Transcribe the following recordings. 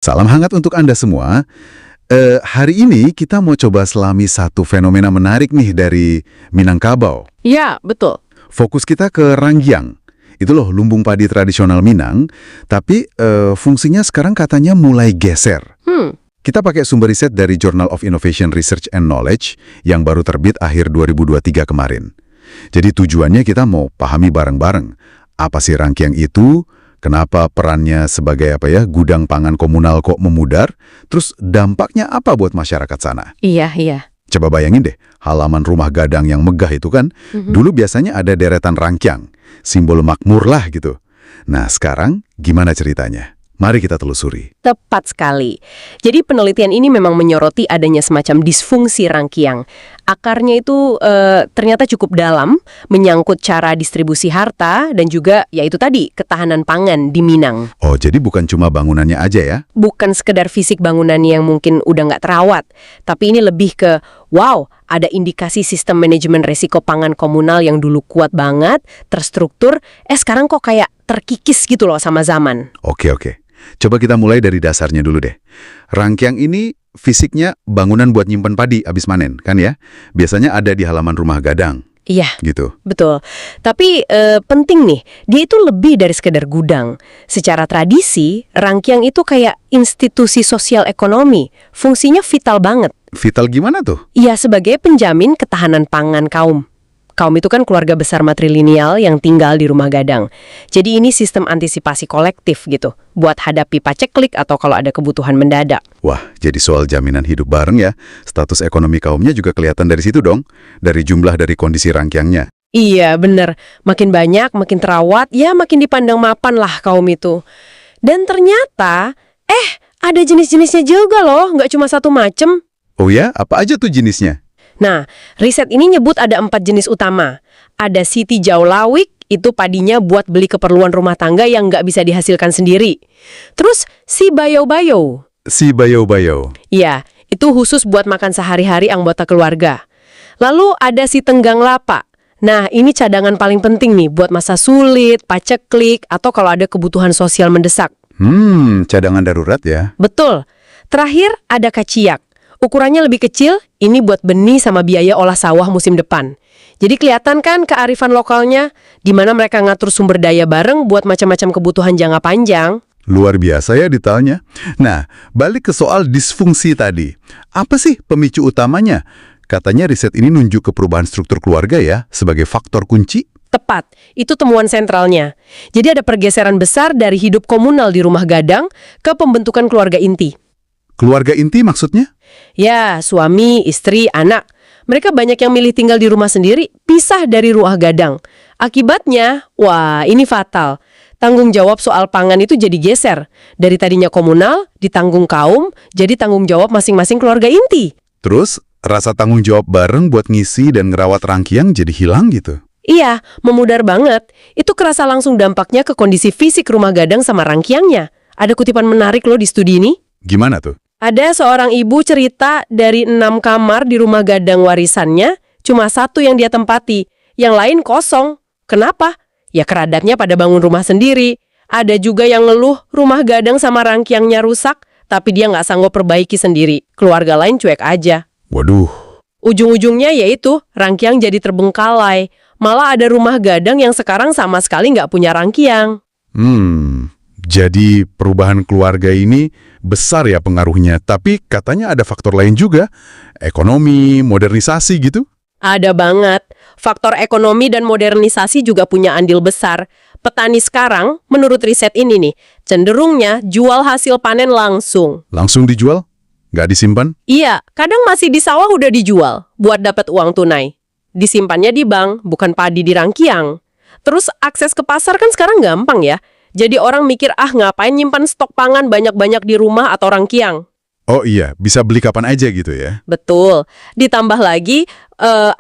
Salam hangat untuk Anda semua. Hari ini kita mau coba selami satu fenomena menarik nih dari Minangkabau. Ya, betul. Fokus kita ke Ranggiang. Itu loh lumbung padi tradisional Minang, tapi fungsinya sekarang katanya mulai geser. Kita pakai sumber riset dari Journal of Innovation Research and Knowledge yang baru terbit akhir 2023 kemarin. Jadi tujuannya kita mau pahami bareng-bareng. Apa sih Ranggiang itu? Kenapa perannya sebagai gudang pangan komunal kok memudar? Terus dampaknya apa buat masyarakat sana? Iya. Coba bayangin deh, halaman rumah gadang yang megah itu kan, dulu biasanya ada deretan rangkyang, simbol makmur lah gitu. Nah sekarang gimana ceritanya? Mari kita telusuri. Tepat sekali. Jadi penelitian ini memang menyoroti adanya semacam disfungsi Rangkiang. Akarnya itu ternyata cukup dalam, menyangkut cara distribusi harta dan juga yaitu tadi ketahanan pangan di Minang. Oh, jadi bukan cuma bangunannya aja ya? Bukan sekedar fisik bangunannya yang mungkin udah nggak terawat, tapi ini lebih ke, wow, ada indikasi sistem manajemen resiko pangan komunal yang dulu kuat banget, terstruktur, sekarang kok kayak terkikis gitu loh sama zaman. Oke. Coba kita mulai dari dasarnya dulu deh. Rangkyang ini fisiknya bangunan buat nyimpen padi abis manen, kan ya? Biasanya ada di halaman rumah gadang. Iya, gitu. Betul. Tapi penting nih, dia itu lebih dari sekedar gudang. Secara tradisi, Rangkiang itu kayak institusi sosial ekonomi. Fungsinya vital banget. Vital gimana tuh? Iya, sebagai penjamin ketahanan pangan kaum. Kaum itu kan keluarga besar matrilineal yang tinggal di rumah gadang. Jadi ini sistem antisipasi kolektif gitu, buat hadapi paceklik atau kalau ada kebutuhan mendadak. Wah, jadi soal jaminan hidup bareng ya. Status ekonomi kaumnya juga kelihatan dari situ dong, dari jumlah dari kondisi rangkyangnya. Iya, bener. Makin banyak, makin terawat, ya makin dipandang mapan lah kaum itu. Dan ternyata, ada jenis-jenisnya juga loh, nggak cuma satu macem. Oh ya, apa aja tuh jenisnya? Nah, riset ini nyebut ada 4 jenis utama. Ada Siti Jaulawik, itu padinya buat beli keperluan rumah tangga yang nggak bisa dihasilkan sendiri. Terus si Bayo-Bayo. Si Bayo-Bayo. Iya, itu khusus buat makan sehari-hari anggota keluarga. Lalu ada si Tenggang Lapa. Nah, ini cadangan paling penting nih buat masa sulit, paceklik, atau kalau ada kebutuhan sosial mendesak. Cadangan darurat ya. Betul. Terakhir ada Kaciak. Ukurannya lebih kecil, ini buat benih sama biaya olah sawah musim depan. Jadi kelihatan kan kearifan lokalnya, di mana mereka ngatur sumber daya bareng buat macam-macam kebutuhan jangka panjang. Luar biasa ya detailnya. Nah, balik ke soal disfungsi tadi. Apa sih pemicu utamanya? Katanya riset ini nunjuk ke perubahan struktur keluarga ya, sebagai faktor kunci. Tepat, itu temuan sentralnya. Jadi ada pergeseran besar dari hidup komunal di rumah gadang ke pembentukan keluarga inti. Keluarga inti maksudnya? Ya, suami, istri, anak. Mereka banyak yang milih tinggal di rumah sendiri, pisah dari rumah gadang. Akibatnya, wah ini fatal. Tanggung jawab soal pangan itu jadi geser. Dari tadinya komunal, ditanggung kaum, jadi tanggung jawab masing-masing keluarga inti. Terus, rasa tanggung jawab bareng buat ngisi dan ngerawat rangkyang jadi hilang gitu? Iya, memudar banget. Itu kerasa langsung dampaknya ke kondisi fisik rumah gadang sama rangkyangnya. Ada kutipan menarik loh di studi ini. Gimana tuh? Ada seorang ibu cerita dari 6 kamar di rumah gadang warisannya, cuma 1 yang dia tempati, yang lain kosong. Kenapa? Ya keradatnya pada bangun rumah sendiri. Ada juga yang ngeluh rumah gadang sama rangkyangnya rusak, tapi dia nggak sanggup perbaiki sendiri. Keluarga lain cuek aja. Waduh. Ujung-ujungnya yaitu rangkyang jadi terbengkalai. Malah ada rumah gadang yang sekarang sama sekali nggak punya rangkyang. Jadi perubahan keluarga ini besar ya pengaruhnya, tapi katanya ada faktor lain juga, ekonomi, modernisasi gitu? Ada banget. Faktor ekonomi dan modernisasi juga punya andil besar. Petani sekarang, menurut riset ini nih, cenderungnya jual hasil panen langsung. Langsung dijual? Nggak disimpan? Iya, kadang masih di sawah udah dijual, buat dapat uang tunai. Disimpannya di bank, bukan padi di rangkyang. Terus akses ke pasar kan sekarang gampang ya. Jadi orang mikir, ngapain nyimpan stok pangan banyak-banyak di rumah atau rangkyang? Oh iya, bisa beli kapan aja gitu ya? Betul. Ditambah lagi,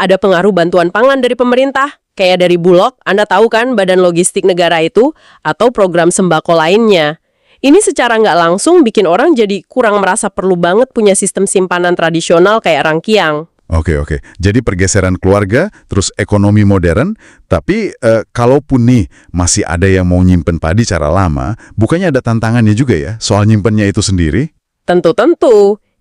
ada pengaruh bantuan pangan dari pemerintah. Kayak dari Bulog, Anda tahu kan Badan Logistik Negara itu, atau program sembako lainnya. Ini secara nggak langsung bikin orang jadi kurang merasa perlu banget punya sistem simpanan tradisional kayak rangkyang. Oke. Jadi pergeseran keluarga, terus ekonomi modern, tapi kalaupun nih masih ada yang mau nyimpen padi cara lama, bukannya ada tantangannya juga ya soal nyimpennya itu sendiri? Tentu.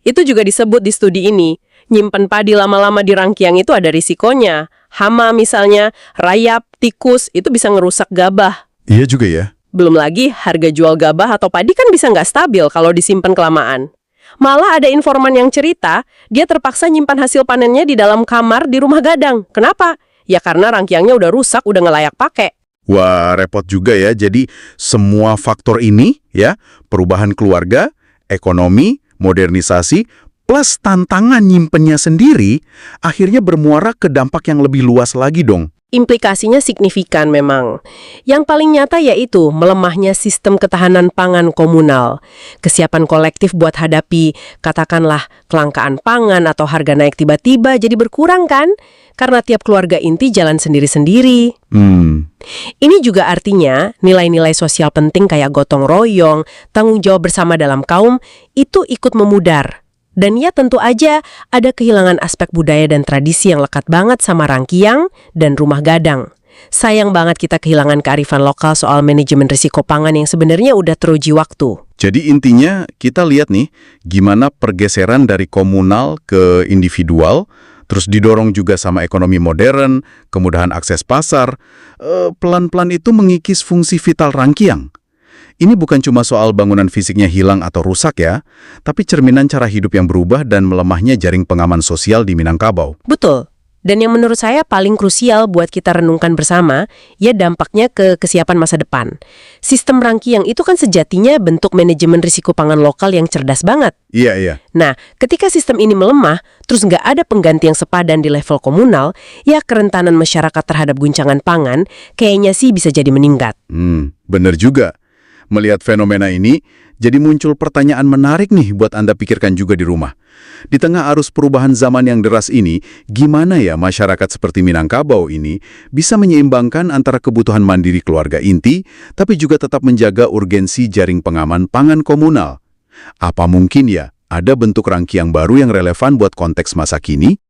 Itu juga disebut di studi ini. Nyimpen padi lama-lama di rangkiang itu ada risikonya. Hama misalnya, rayap, tikus, itu bisa ngerusak gabah. Iya juga ya. Belum lagi harga jual gabah atau padi kan bisa nggak stabil kalau disimpan kelamaan. Malah ada informan yang cerita, dia terpaksa nyimpan hasil panennya di dalam kamar di rumah gadang. Kenapa? Ya karena rangkiangnya udah rusak, udah nggak layak pakai. Wah, repot juga ya. Jadi semua faktor ini ya, perubahan keluarga, ekonomi, modernisasi, plus tantangan nyimpennya sendiri, akhirnya bermuara ke dampak yang lebih luas lagi dong. Implikasinya signifikan memang. Yang paling nyata yaitu melemahnya sistem ketahanan pangan komunal. Kesiapan kolektif buat hadapi, katakanlah, kelangkaan pangan atau harga naik tiba-tiba jadi berkurang kan? Karena tiap keluarga inti jalan sendiri-sendiri. Ini juga artinya nilai-nilai sosial penting kayak gotong royong, tanggung jawab bersama dalam kaum, itu ikut memudar. Dan ya tentu aja ada kehilangan aspek budaya dan tradisi yang lekat banget sama rangkiang dan rumah gadang. Sayang banget kita kehilangan kearifan lokal soal manajemen risiko pangan yang sebenarnya udah teruji waktu. Jadi intinya kita lihat nih gimana pergeseran dari komunal ke individual, terus didorong juga sama ekonomi modern, kemudahan akses pasar, pelan-pelan itu mengikis fungsi vital rangkiang. Ini bukan cuma soal bangunan fisiknya hilang atau rusak ya, tapi cerminan cara hidup yang berubah dan melemahnya jaring pengaman sosial di Minangkabau. Betul. Dan yang menurut saya paling krusial buat kita renungkan bersama, ya dampaknya ke kesiapan masa depan. Sistem rangkiang itu kan sejatinya bentuk manajemen risiko pangan lokal yang cerdas banget. Iya. Nah, ketika sistem ini melemah, terus nggak ada pengganti yang sepadan di level komunal, ya kerentanan masyarakat terhadap guncangan pangan kayaknya sih bisa jadi meningkat. Bener juga. Melihat fenomena ini, jadi muncul pertanyaan menarik nih buat Anda pikirkan juga di rumah. Di tengah arus perubahan zaman yang deras ini, gimana ya masyarakat seperti Minangkabau ini bisa menyeimbangkan antara kebutuhan mandiri keluarga inti, tapi juga tetap menjaga urgensi jaring pengaman pangan komunal? Apa mungkin ya ada bentuk rangkiang baru yang relevan buat konteks masa kini?